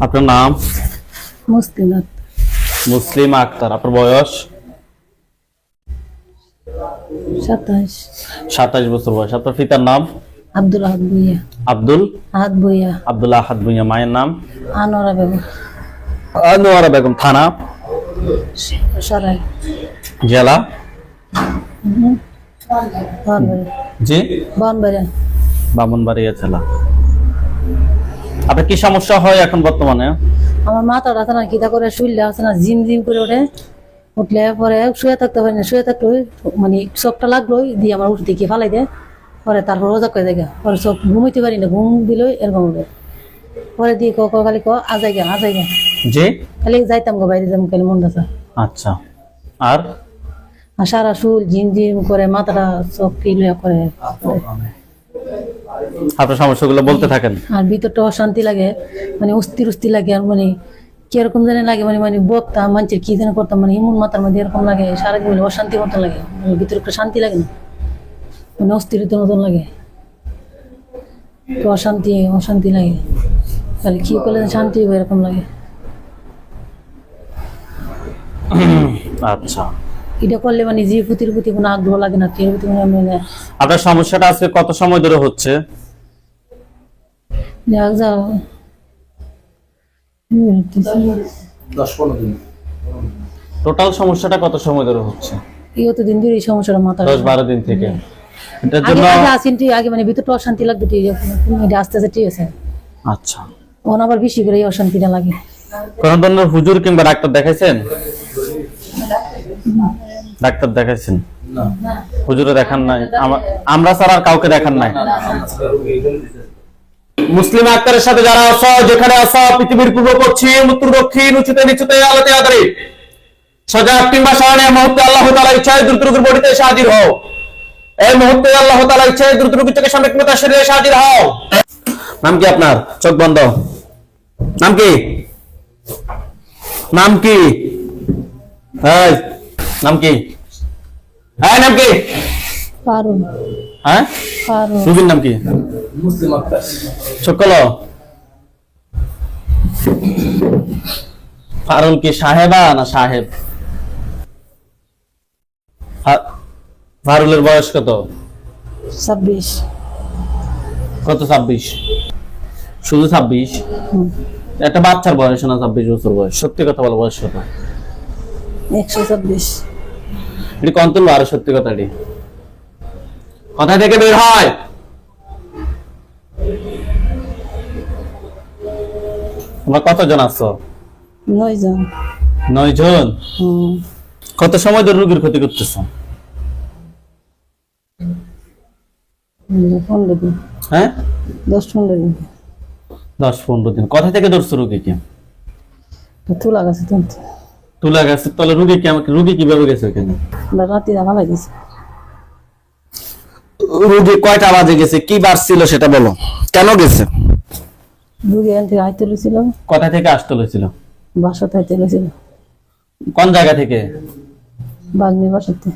আপনার নাম? মুসলিমাত। মুসলিম আক্তার। আপনার বয়স? 27। 27 বছর বয়স। আপনার পিতার নাম? আব্দুল আহাদ ভুইয়া। আব্দুল আহাদ ভুইয়া। আব্দুল আহাদ ভুইয়া। মায়ের নাম? আনোয়ারা বেগম। আনোয়ারা বেগম। থানা? সরাই। জেলা? বানবাড়িয়া। জি, বানবাড়িয়া। ব্রাহ্মণবাড়িয়া জেলা। আপনার কি সমস্যা হয় এখন বর্তমানে? আমার মাথাটা আছে না, কিতা করে শুইলে আছে না, জিম জিম করে ওঠে। উঠলে পরে শুয়ে থাকতে পারি না, শুয়ে থাকতে মানে চোখটা লাগলো দিয়ে আমার উঠে দিয়ে ফালাই দেয়। পরে তারপর রোজা করে দেখে পরে চোখ ঘুমাইতে পারি না, ঘুম দিল এরকম হবে। পরে দিয়ে খালি আজাই গা আজাই গা। জি, খালি যাইতাম গো বাইরে যাম খালি মন আছে। আচ্ছা। আর সারা শুল জিম জিম করে মাথাটা চোখ কিলিয়া করে। আপনার সমস্যাগুলো বলতে থাকেন। আর ভিতরটা অশান্তি লাগে, মানে অস্থির লাগে। আর মানে কিরকম জানি লাগে, মানে মানে বকতা মানুষের কি যেন করতাম, মানে এমন মাথার মধ্যে এরকম লাগে সারাদিন, মানে অশান্তি মতন লাগে। মানে ভিতরে একটা শান্তি লাগে না, মানে অস্থিরতার মতন লাগে, অশান্তি অশান্তি লাগে। তাহলে কি করলে শান্তি হবে এরকম লাগে। আচ্ছা, এটা করলে মানে যে প্রতি কোনো আগ্রহ লাগে না, এর প্রতি মানে আপনার সমস্যাটা আজকে কত সময় ধরে হচ্ছে? যাও 10-15 দিন। টোটাল সমস্যাটা কত সময় ধরে হচ্ছে? এই দিন ধরে এই সমস্যাটা মাথা 10-12 দিন থেকে। এটার আগে জন্য আগে মানে ভিতরটা অশান্তি লাগতো, ঠিক আছে এটা আস্তে আস্তে ঠিক আছে। আচ্ছা, ওন আবার বেশি করে এই অশান্তিটা লাগে। কোন ধরনের হুজুর কিংবা ডাক্তার দেখাইছেন? ডাক্তার দেখাইছেন? না, হুজুরে দেখান নাই? আমরা ছাড়া আর কাউকে দেখান নাই? মুসলিম আক্তারের সাথে যারা আছো, যেখানে আছো, পৃথিবীর পূর্ব পশ্চিম উত্তর দক্ষিণ উঁচুতে নিচুতে আলোতে আদরে সজাগ কিংবা সারণে মুহূর্তে আল্লাহ তাআলা ইচ্ছায় দ্রুত রোগীর বডিতে এসে হাজির হও। এই মুহূর্তে আল্লাহ তাআলা ইচ্ছায় দ্রুত রোগীর চোখের সামনে কিংবা তার শরীরে এসে হাজির হও। নাম কি আপনার? চোখ বন্ধ। নাম কি? নাম কি? এই নাম কি? এই নাম কি? পারুন। হ্যাঁ, পারুন। রোগীর নাম কি? মুসলিম আক্তার। চোখ খোলো। ফারুল কি সাহেবা না সাহেব? ফারুলের বয়স কত? 26। কত? 26? শুধু 26? একটা বাচ্চার বয়স না 26 বছর বয়স? সত্যি কথা বলো, বয়স কত? 126। এটি কোন তুলবো? আরো সত্যি কথাটি কোথা থেকে বের হয়? তোমরা কতজন আছো? 9 জন। 9 জন? কত সময় ধরে রোগীর ক্ষতি করতেছ? 15 দিন। হ্যাঁ, 10-15 দিন। 10-15 দিন। কোথা থেকে ধরছো রোগীকে? তুলা গেছে তো, তুলা গেছে? তাহলে রোগী কিভাবে গেছে ওখানে? রাতে ভালো গেছে। রোগী কয়টা বাজে গেছে? কি বার ছিল সেটা বলো, কেন গেছে? রুগী এখান থেকে আইতে লইছিল। কোথা থেকে আসতে হয়েছিল? বাসাতে আইতে লইছিল। কোন জায়গা থেকে? বাগনির বাসাতে।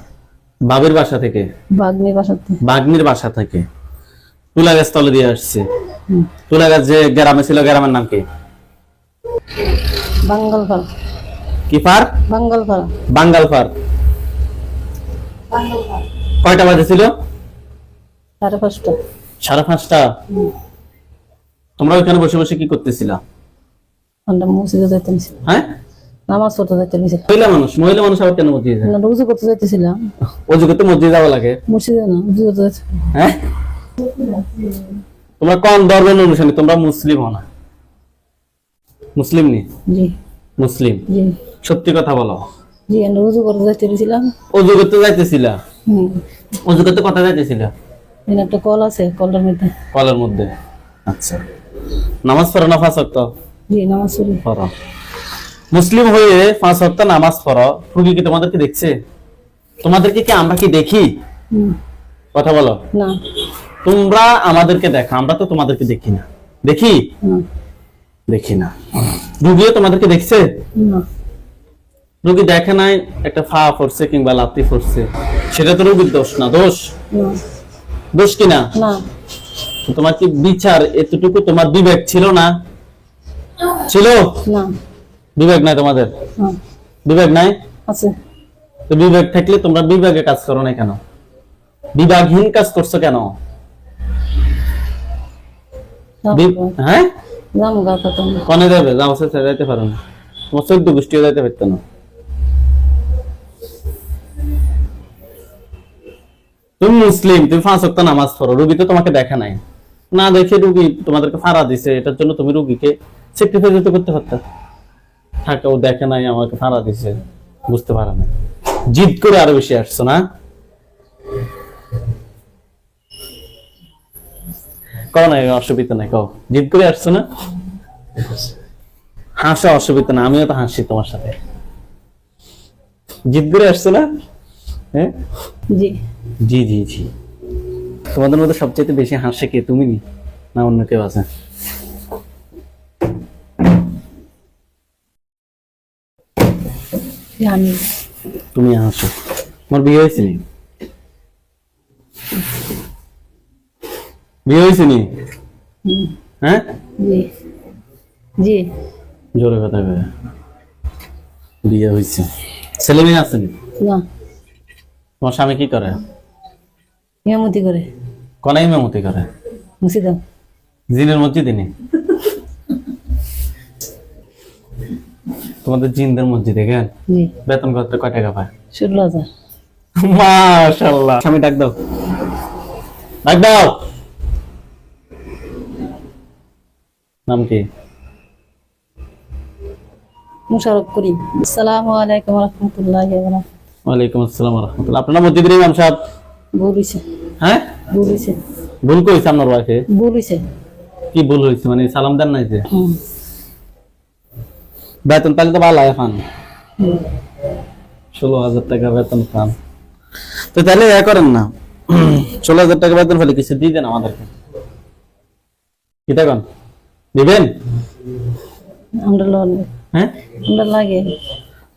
বাবির বাসা থেকে? বাগনির বাসাতে। বাগনির বাসা থেকে তুলা গাছ তলে দিয়ে আসছে। তুলা গাছ যে গ্রামে ছিল, গ্রামের নাম কি? বাঙ্গালপাড়া। কি পার? বাঙ্গালপাড়া। বাঙ্গালপাড়। কয়টা বাজে ছিল? 5:30। 5:30? তোমরা ওইখানে বসে বসে কি করতেছিলা? আমরা মসজিদে যাইতেছি। হ্যাঁ, নামাজ পড়তে যাইতেছি। মহিলা মানুষ আবার কেন মসজিদে যায়? রোজা করতে যাইতেছিলাম। ওযু করতে মসজিদে যাওয়া লাগে? মসজিদে না, রোজা করতে যাইতে। হ্যাঁ, তোমরা কোন ধর্মের অনুসারী? তোমরা মুসলিম হও না? মুসলিম নি? জি। মুসলিম? জি। সত্যি কথা বলো। জি, আমরা রোজা করতে যাইতেছিলাম। ওযু করতে যাইতেছিলা? ওযু করতে কোথায় যাইতেছিলা? এখানে একটা কল আছে, কলটার মধ্যে। কলের মধ্যে? আচ্ছা। নামাজ পড়ো না 5 ওয়াক্ত? জি, নামাজ পড়ি। পড়ো। মুসলিম হয়ে 5 ওয়াক্ত নামাজ পড়ো, রোগী কি তোমাদেরকে দেখছে? তোমাদেরকে কি আমরা কি দেখি? কথা বলো। না। তোমরা আমাদেরকে দেখো, আমরা তো তোমাদেরকে দেখি না। দেখি? দেখি না। রোগীও তোমাদেরকে দেখছে? না। রোগী দেখে নাই, একটা ফা পড়ছে কিংবা লাথি পড়ছে, সেটা তো রোগীর দোষ না? দোষ? দোষ কি না? না। তোমার কি বিচার এতটুকু তোমার বিবেক ছিল না? ছিল? না বিবেক নাই তোমাদের? হ্যাঁ বিবেক নাই? আছে। তো বিবেক থাকলে তোমরা বিবেকে কাজ করো না কেন? বিভাগহীন কাজ করছো কেন? হ্যাঁ, যাবো গা তো তুমি। কনে যাবে? যাও সে যাইতে পারো না, তোমার 14 গোষ্ঠীও যাইতে পারতো না। তুমি মুসলিম, তুমি 5 ওয়াক্ত নামাজ পড়ো, রুগী তো তোমাকে দেখে নাই, না দেখে রুগী তোমাদেরকে ফাড়া দিছে, এটার জন্য তুমি রুগীকে স্যাক্রিফাইস করতে পারতা। থাকে ও দেখে নাই, আমাকে ফাড়া দিছে, বুঝতে পারে না, জিদ করে আরো বেশি আসছো না? কও না, অসুবিধা নাই, কও জিদ করে আসছো না? হাসা অসুবিধা না, আমিও তো হাসি তোমার সাথে। জিদ করে আসছো না? হ্যাঁ, জি জি জি জি। তোমাদের মধ্যে সবচেয়ে বেশি হাসে কে, তুমি না অন্য কেউ আছে? আমি। তুমি হাসো। তোমার বিয়ে হয়েছে নি? বিয়ে হয়েছে নি? হ্যাঁ, জি জি জোরে কথা কয়ে। বিয়ে হয়েছে, ছেলে মেয়ে আছে নি? না তোমার স্বামী কি করে? মেমতি করে। কনাই মেমতি করে? মুসিদাম। জিনের মসজিদে নেই? তোমাদের জিনদের মসজিদে কেন? জি বেতন কত, কয় টাকা পায়? 16,000। মাশাআল্লাহ। স্বামী ডাক দাও, ডাক দাও। নাম কি? মুশারফ করিম। আসসালামু আলাইকুম ওয়া রাহমাতুল্লাহি ওয়া বারাকাতুহু। ওয়ালাইকুম আসসালাম ওয়া রাহমাতুল্লাহ। আপনার মসজিদের ইমাম সাহেব? ভুল হইছে। হ্যাঁ, ভুল হইছে। ভুল কইছে আপনার ওয়াইফে? ভুল হইছে। কি ভুল হয়েছে মানে? সালাম দেন নাই যে? হুম বেতন তাহলে তো ভালো পান, হুম। 16,000 টাকা বেতন পান, তো তাহলে এ করেন না, 16,000 টাকা বেতন ফেলে কিছু দিয়ে দেন আমাদেরকে। কি দেখুন দিবেন? আমরা লড়ে। হ্যাঁ, আমরা লাগে।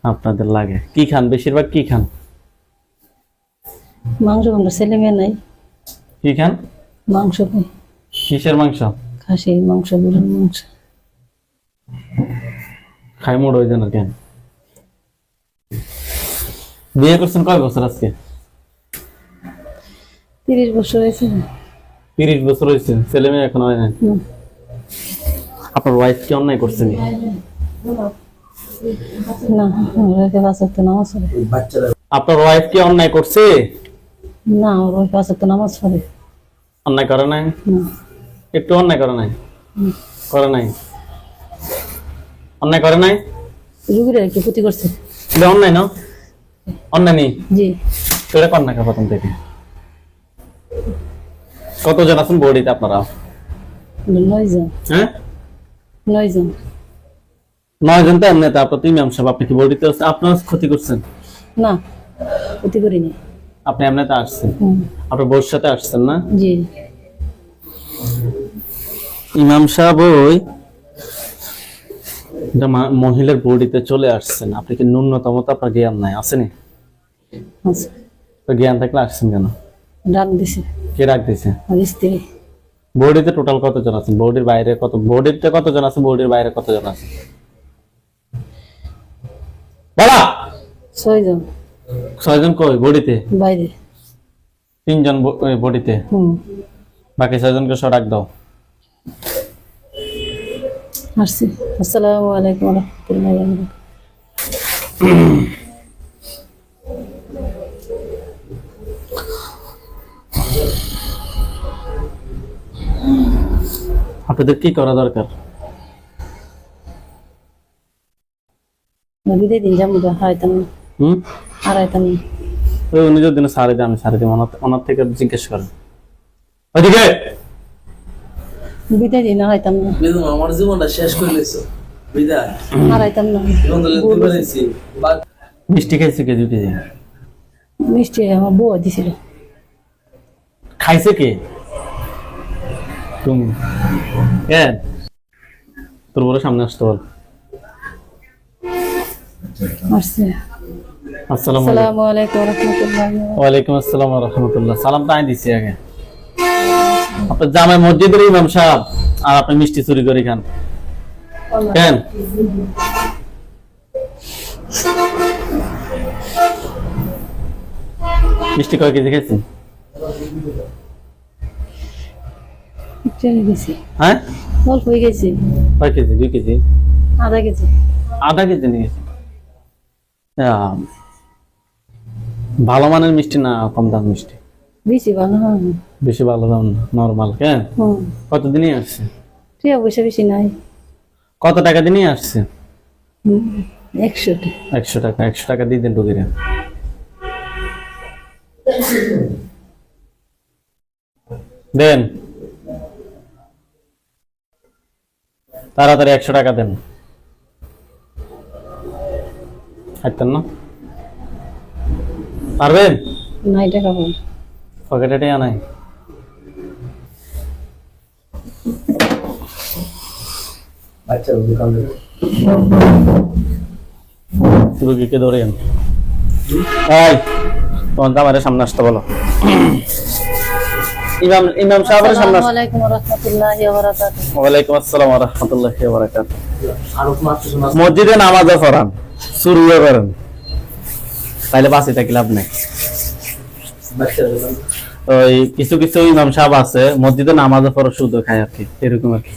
আপনাদের লাগে? কি খান বেশিরভাগ, কি খান? মাংস। আমরা ছেলে মেয়ে নাই। কি খান? মাংস খাই। কিসের মাংস? খাসি মাংস, গরুর মাংস। খাই মোড় হয়ে যান কেন? বিয়ে করছেন কয় বছর আজকে? 30 বছর হয়েছে। 30 বছর হয়েছে, ছেলে মেয়ে এখন হয় নাই? হুম। আপনার ওয়াইফ কি অন্যায় করছেন? না আমরা 5 ওয়াক্ত নামাজ পড়ে। বাচ্চারা আপনার ওয়াইফ কি অন্যায় করছে? না ওই 5 ওয়াক্ত নামাজ পড়ে। অন্যায় করে নাই? না একটু অন্যায় করে নাই? করে নাই? অন্যায় করে নাই? রুগীরা কি ক্ষতি করছে? এটা অন্যায় না? অন্যায় নেই? জি সেটা কর না প্রথম থেকে। কতজন আছেন বডিতে আপনারা? 9 জন। হ্যাঁ, 9 জন। 9 জন তো এমনি, তারপর তো ইমাম সাহেব, আপনি কি বডিতে আপনার ক্ষতি করছেন? না ক্ষতি করিনি। আপনি এমনিতে আসছেন, হুম। আপনার বউর সাথে আসছেন না? জি ইমাম সাহেব ওই মহিলার বডিতে চলে আসছেন, আপনি কি ন্যূনতম তো আপনার জ্ঞান নাই? আসেনি? আচ্ছা তো জ্ঞান থাকলে আসছেন কেন? ডাক দিছে কে ডাক দিছে? আর স্ত্রী। বডিতে টোটাল কতজন আছেন? বডির বাইরে কত? বডিতে কতজন আছে? বডির বাইরে কতজন আছে? বলা। 6 জন 6 জন কই বডিতে? বাইরে। 3 জন বডিতে, হুম। বাকি 6 জনকে সব ডাক দাও। আসছি। আসসালামু আলাইকুম ওয়া রাহমাতুল্লাহি ওয়া বারাকাতুহু। আপনাদের কি করা দরকার? নদীতে দিন যাবো হারাইতাম না। হুম, হারাইতাম না। ওই উনি যদি সারি দেয় আমি সারি দিব, ওনার থেকে জিজ্ঞেস করেন। ওইদিকে বিদায় দিন হারাইতাম না। বেদম আমার জীবনটা শেষ করে দিয়েছো। বিদায়। হারাইতাম না। জীবন তো লিখতে পেরেছি। মিষ্টি খাইছে কে? জুটি দিয়ে মিষ্টি আমার বউ দিছিল। খাইছে কে? তুমি? কেন? তোর বড় সামনে আসতে বল। আসছে। আসসালামু আলাইকুম। আসসালামু আলাইকুম ওয়া রাহমাতুল্লাহি ওয়া ওয়ালাইকুম আসসালাম ওয়া রাহমাতুল্লাহ। সালাম তো আমি দিছি আগে। আপনার জামাই মসজিদের ইমাম সাহেব, আর আপনি মিষ্টি চুরি করে খান। কেন? মিষ্টি কয় কেজি খেয়েছেন? চলে গেছি, হ্যাঁ, অল্প হয়ে গেছে, কয় কেজি? 2 কেজি, আধা কেজি। আধা কেজি নিয়ে গেছেন। ভালো মানের মিষ্টি না কম দাম মিষ্টি? বেশি ভালো হয় না। বেশি ভালো দাম না, নর্মাল। কেন? কতদিনই আসছে? টিয়া পয়সা বেশি নাই। কত টাকা দিনই আসছে? 100 টাকা। 100 টাকা। 100 টাকা দিয়ে দেন রুগীরা। দেন তাড়াতাড়ি 100 টাকা দেন। হাঁটতেন না? পারবেন? নাই টাকা বল। পকেটে টাকা নাই? আচ্ছা দোকান থেকে রুগীকে ধরেন। এই তোমার দামারের সামনে আসতে বলো। ইমাম সাহেবের সামনে আসতে। আসসালামু আলাইকুম ওয়া রাহমাতুল্লাহি ওয়া বারাকাতুহু। ওয়ালাইকুম আসসালাম ওয়া রাহমাতুল্লাহি ওয়া বারাকাতুহু। আরো মাত্র শোনা মসজিদে নামাজও পড়ান, চুরিও করেন, তাইলে বাঁচি থাকি লাভ নেই। বাচ্চা দোকান ওই কিছু কিছু ইমাম সাহেব আছে মসজিদে নামাজও পড়ে শুধু খায় আর কি, এরকম আর কি।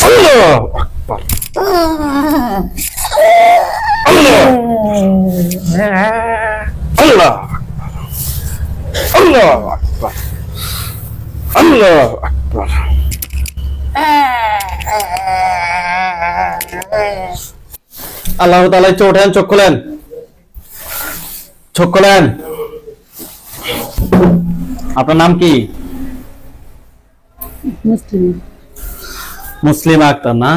আল্লাহু আকবার। আল্লাহ আল্লাহু আকবার। আল্লাহু আকবার। আল্লাহ তাআলা চোখ ওঠেন, চোখ খোলেন, চোখ খোলেন। আপনার নাম কি? মুসলিম। মুসলিম আক্তার না?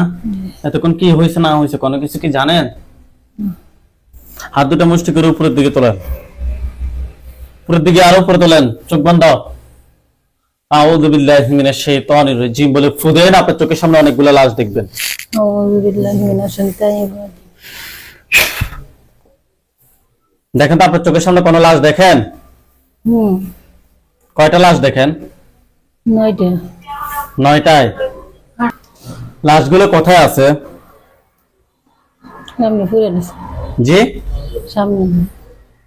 এতক্ষণ কি হয়েছে না হয়েছে কোনো কিছু কি জানেন? হাত দুটো মুষ্টি করে উপরের দিকে তোলেন, উপরের দিকে আরো উপরে তোলেন, চোখ বন্ধ। আউযু বিল্লাহি মিনাশ শাইতানির রাজিম বলে ফু দেন, আপনার চোখের সামনে অনেকগুলো লাশ দেখবেন। আউযু বিল্লাহি মিনাশ শাইতানির রাজিম। দেখেন তো আপনার চোখের সামনে কোনো লাশ দেখেন? কয়টা লাশ দেখেন? 9টা। 9টায়? লাশগুলো কোথায় আছে? সামনে ফুরে আছে। জি, সামনে।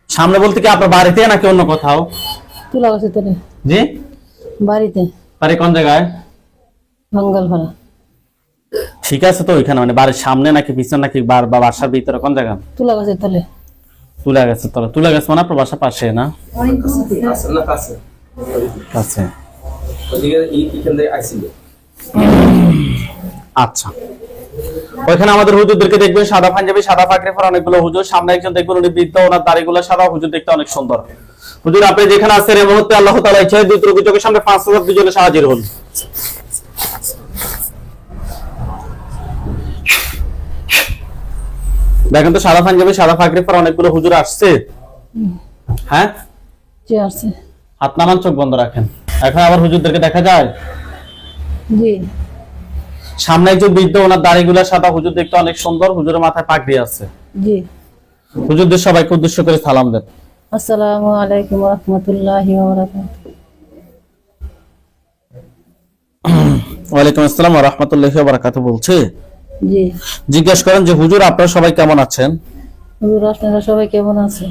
সামনে বলতে কি আপনার বাড়িতে নাকি অন্য কোথাও? তুলা গাছে তোলে। জি, বাড়িতে। বাড়ি কোন জায়গায়? মঙ্গলপাড়া। ঠিক আছে, তো ওইখানে মানে বাড়ির সামনে নাকি পিছনে নাকি বাসার ভিতরে কোন জায়গা? তুলা গাছে তোলে। তুলা গেছে তলা, তুলা গেছে মানে আপনার বাসার পাশে না? আছে না কাছে কাছে। ওদিকে এইখান থেকে আইছিল। আচ্ছা, ওইখানে আমাদের হুজুরদেরকে দেখবেন সাদা পাঞ্জাবি সাদা পাগড়ি পরা অনেকগুলো হুজুর, সামনে একজন দেখবেন উনি বৃদ্ধ, ওনার দাড়িগুলো সাদা, হুজুর দেখতে অনেক সুন্দর। হুজুর আপনি যেখানে আছেন এই মুহূর্তে আল্লাহ তাআলা ইচ্ছায় দুই চোখের সামনে 5000 দুজনে হাজির হন। দেখেন তো সাদা পাঞ্জাবি সাদা পাগড়ি পরা অনেকগুলো হুজুর আসছে। হ্যাঁ, যে আছে। হাত নামান, চোখ বন্ধ রাখেন। এখন আবার হুজুরদেরকে দেখা যায়? জি। সামনে একজন বৃদ্ধ, ওনার দাড়িগুলো সাদা, হুজুর দেখতে অনেক সুন্দর, হুজুরের মাথায় পাগড়ি আছে। জি। হুজুরদের সবাইকে উদ্দেশ্য করে সালাম দেন। আসসালামু আলাইকুম ওয়া রাহমাতুল্লাহি ওয়া বারাকাতুহু। ওয়ালাইকুম আসসালাম ওয়া রাহমাতুল্লাহি ওয়া বারাকাতুহু বলছে। জি। জিজ্ঞেস করেন যে হুজুর আপনারা সবাই কেমন আছেন? হুজুর আপনারা সবাই কেমন আছেন?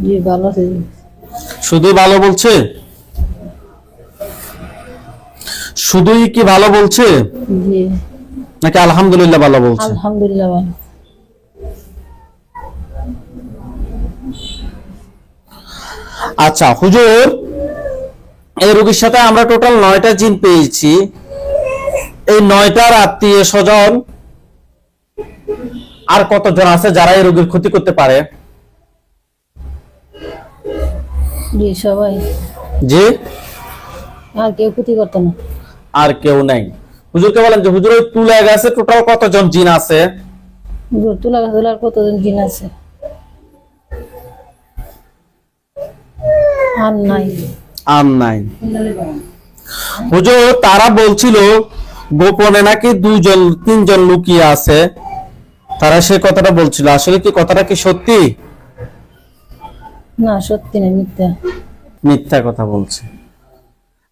জি ভালো আছি। শুধু ভালো বলছে? শুধুই কি ভালো বলছে জি। নাকি আলহামদুলিল্লাহ ভালো বলছে? আলহামদুলিল্লাহ ভালো। আচ্ছা হুজুর, এই রোগীর সাথে আমরা টোটাল 9টা জিন পেয়েছি। এই 9টার আত্মীয় স্বজন আর কতজন আছে যারা এই রোগীর ক্ষতি করতে পারে? জি সবাই। জি, আর কেউ ক্ষতি করতো না। আর কেউ নাই। হুজুরকে বলেন যে হুজুর ওই তুলা গাছে টোটাল কতজন জিন আছে? হুজুর তুলা গাছে আর কতজন জিন আছে? আর নাই। আর নাই। হুজুর তারা বলছিল গোপনে নাকি 2-3জন লুকিয়ে আছে, তারা সে কথাটা বলছিল, আসলে কি কথাটা কি সত্যি? না সত্যি না, মিথ্যা। মিথ্যা কথা বলছে।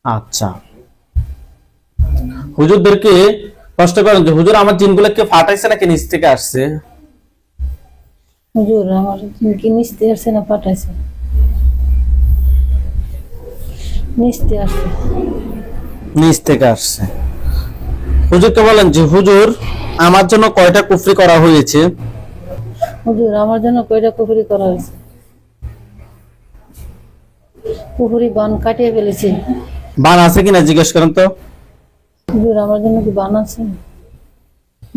আচ্ছা, হুজুরদেরকে কষ্ট করেন যে হুজুর আমার জিনগুলো কে ফাটাইছে নাকি নিচ থেকে আসছে? হুজুর আমার কি নিচতে আসছে না পাঠাইছে? নিচতে আসছে। নিচ থেকে আসছে। হুজুরকে বলেন যে হুজুর আমার জন্য কয়টা কুফরি করা হয়েছে? হুজুর আমার জন্য কয়টা কুফরি করা হয়েছে? কুফরি বান কাটিয়ে ফেলেছে। বান আছে কিনা জিজ্ঞেস করেন তো। হুজুর আমার জন্য কি বান আছে?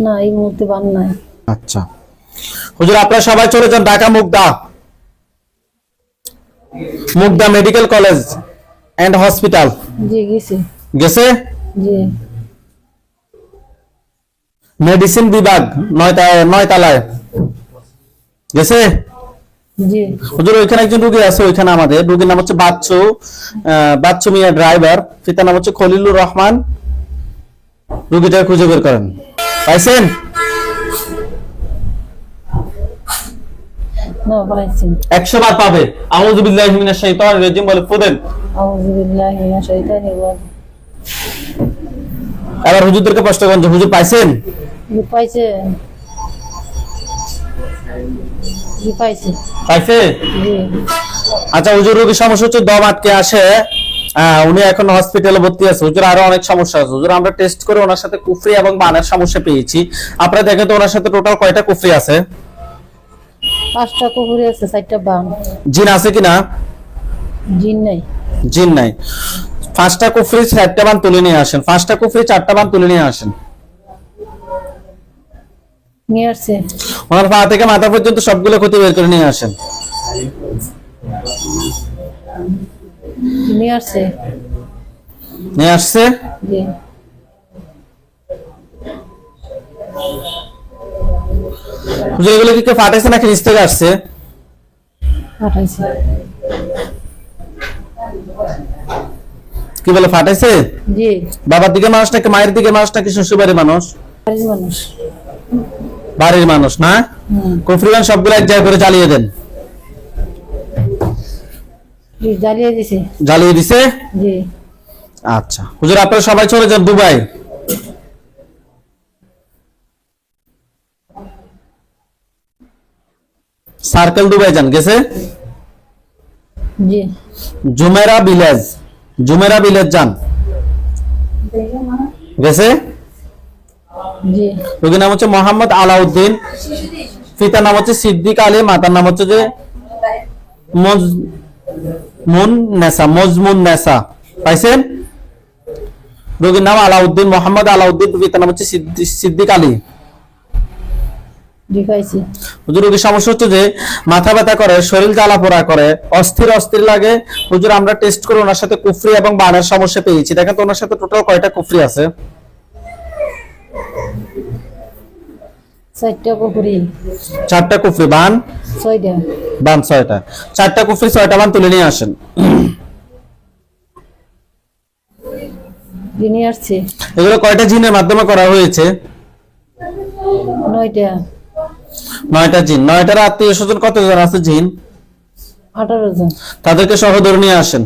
না, এই মুহূর্তে বান নাই। আচ্ছা হুজুর আপনারা সবাই চলে যান Dhaka Mugda medical college and hospital. জি গেছি। গেছে? জি মেডিসিন বিভাগ 9 তলায় গেছে? জি হুজুর ওইখানে একজন রোগী আছে, ওইখানে আমাদের রোগীর নাম হচ্ছে বাচ্চু মিয়া ড্রাইভার, পিতার নাম হচ্ছে খলিলুর রহমান। রোগীটা খুঁজে বের করেন। পাইছেন? না পাইছি। 100 বার পাবে। আউযু বিল্লাহি মিনাশ শাইতানির রাজিম বলে ফুদেন। আউযু বিল্লাহি মিনাশ শাইতানির রাজিম। এবার হুজুরদেরকে প্রশ্ন করেন যে হুজুর পাইছেন? জি পাইছে। জি পাইছে। পাইছে? জি আচ্ছা হুজুর রোগীর সমস্যা হচ্ছে দম আটকে আসে, উনি এখন হসপিটালে ভর্তি আছে। হুজুর আরো অনেক সমস্যা আছে। হুজুর আমরা টেস্ট করে ওনার সাথে কুফরি এবং বানের সমস্যা পেয়েছি। আপনারা দেখেন তো ওনার সাথে টোটাল কয়টা কুফরি আছে? 5টা কুফরি আছে, 4টা বান। জিন আছে কিনা? জিন নাই। জিন নাই। 5টা কুফরি 4টা বান তুলে নিয়ে আসেন। 5টা কুফরি 4টা বান তুলে নিয়ে আসেন। নিয়ে আসছে। ওনার পা থেকে মাথা পর্যন্ত সবগুলো ক্ষতি বের করে নিয়ে আসেন। নিয়ে আসছে। নিয়ে আসছে? জি হুজুর এগুলো কি কেউ ফাটাইছে নাকি নিচ থেকে আসছে? পাঠাইছে। কি বলে ফাটাইছে? জি বাবার দিকে মানুষ নাকি মায়ের দিকে মানুষ নাকি শ্বশুরবাড়ির মানুষ? বাড়ির মানুষ। বাড়ির মানুষ না? কুফরিবান সবগুলো এক জায়গায় করে জ্বালিয়ে দেন। জি জ্বালিয়ে দিছে। জ্বালিয়ে দিছে? জি আচ্ছা হুজুর আপনারা সবাই চলে যান দুবাই। সার্কেল দুবাই যান। গেছে? জি জুমেরা ভিলেজ যান। গেছে? জি রোগীর নাম হচ্ছে মোহাম্মদ আলাউদ্দিন, পিতার নাম হচ্ছে সিদ্দিক আলী, মাতার নাম হচ্ছে যে মজমুন নেসা। পাইছেন? রোগীর নাম আলাউদ্দিন, মোহাম্মদ আলাউদ্দিন, পিতার নাম হচ্ছে সিদ্দিক আলী। জি পাইছি। হুজুর রোগীর সমস্যা হচ্ছে যে মাথা ব্যথা করে, শরীর জ্বালা পোড়া করে, অস্থির লাগে। হুজুর আমরা টেস্ট করে ওনার সাথে কুফরি এবং বানের সমস্যা পেয়েছি। দেখেন তো ওনার সাথে টোটাল কয়টা কুফরি আছে? 4টা কুফরি। 4টা কুফরি। বান? 6টা। বান 6টা। 4টা কুফরি 6টা বান তুলে নিয়ে আসেন। জি নিয়ে আসছে। এগুলো কয়টা জিনের মাধ্যমে করা হয়েছে? 9টা। 9টা জিন। 9টার আত্মীয় স্বজন কতজন আছে জিন? 18 জন। তাদেরকে সহ ধরে নিয়ে আসেন।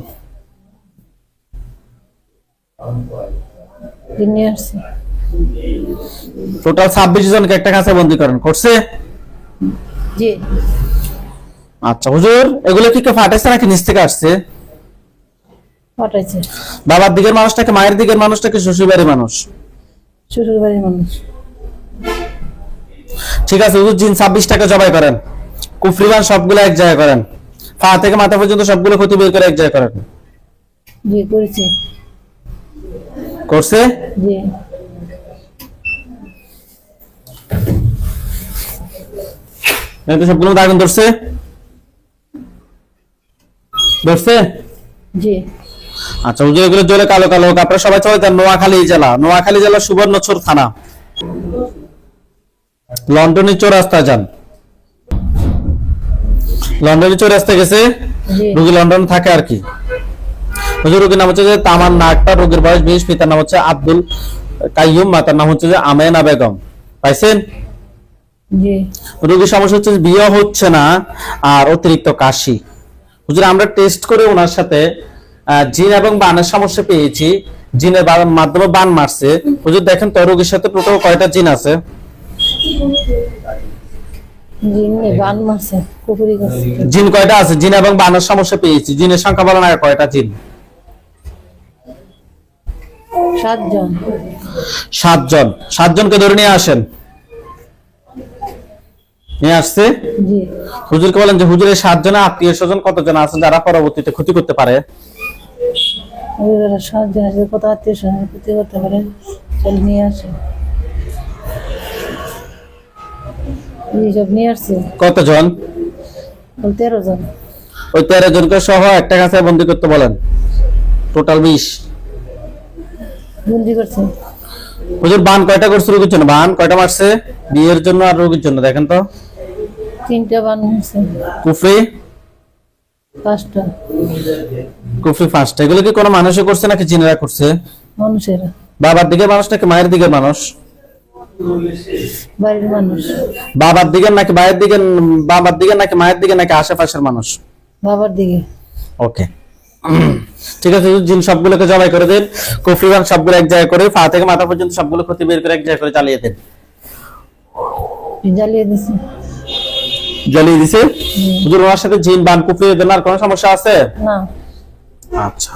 জি নিয়ে আসছে। টোটাল 26 জনকে একটা কাছে বন্দী করেন। করছে? জি আচ্ছা হুজুর এগুলো কি কেউ ফাটাইছে নাকি নিচ থেকে আসছে? পাঠাইছে। বাবার দিকের মানুষটাকে, মায়ের দিকের মানুষটাকে, শ্বশুরবাড়ির মানুষ? শ্বশুর বাড়ির মানুষ। ঠিক আছে হুজুর জিন 26টাকে জবাই করেন। কুফরিবান সবগুলো এক জায়গায় করেন। পা থেকে মাথা পর্যন্ত সবগুলো ক্ষতি বের করে এক জায়গায় করেন। জি করেছি। করছে? জি এই তো সবগুলো আগুন ধরছে? ধরছে? জি আচ্ছা হুজুর এগুলো জ্বলে কালো কালো হোক। আপনারা সবাই চলে যান নোয়াখালী জেলা সুবর্ণচর থানা, লন্ডনের চৌরাস্তা যান। লন্ডনের চৌরাস্তা গেছে? জি রোগী লন্ডন থাকে আর কি। হুজুর রোগীর নাম হচ্ছে যে তামান্না আক্তার, রোগীর বয়স 20, পিতার নাম হচ্ছে আব্দুল কাইয়ুম, মাতার নাম হচ্ছে যে আমেনা বেগম। পাইছেন? জি রোগীর সমস্যা হচ্ছে বিয়ে হচ্ছে না আর অতিরিক্ত কাশি। হুজুর আমরা টেস্ট করে ওনার সাথে জিন এবং বানের সমস্যা পেয়েছি, জিনের মাধ্যমে বান মারছে। হুজুর দেখেন তো রোগীর সাথে টোটাল কয়টা জিন আছে? জিনে বান মারছে কুকুরি গাছে জিন কয়টা আছে? জিন এবং বানের সমস্যা পেয়েছি, জিনের সংখ্যা বলেন আর কয়টা জিন? 7 জন। 7 জন। 7 জনকে ধরে নিয়ে আসেন। নিয়ে আসছে। জি হুজুরকে বলেন যে হুজুরের 7 জনের আত্মীয় স্বজন কতজন আছে যারা পরবর্তীতে ক্ষতি করতে পারে? ওদের 7 জন আছে, কত আত্মীয় স্বজন ক্ষতি করতে পারে, চল নিয়ে আসে। এইসব নিয়ে আসছে কতজন? 13 জন। ওই 13 জনকে সহ একটা কাছে বন্দি করতে বলেন, টোটাল 20। বন্দি করছে। হুজুর বান কয়টা করছে রোগীর জন্য? বান কয়টা মারছে বিয়ের জন্য আর রোগীর জন্য? দেখেন তো। 3টা বান মারছে। কুফরি? 5টা। কুফরি 5টা। এগুলো কি কোনো মানুষে করছে নাকি জিনেরা করছে? মানুষেরা। বাবার দিকের মানুষ নাকি মায়ের দিকের মানুষ? বাড়ির মানুষ। বাবার দিকের নাকি মায়ের দিকের? বাবার দিকের নাকি মায়ের দিকে নাকি আশেপাশের মানুষ? বাবার দিকে। ওকে, ঠিক আছে। জিন সবগুলোকে জবাই করে দেন, কুফরি বান সবগুলো এক জায়গায় করে পা থেকে মাথা পর্যন্ত সবগুলো ক্ষতি বের করে এক জায়গায় করে চালিয়ে দেন। জ্বালিয়ে দিছে। জ্বালিয়ে দিছে। হুজুর ওনার সাথে জিন বান কুফরি এদের আর কোনো সমস্যা আছে? না। আচ্ছা।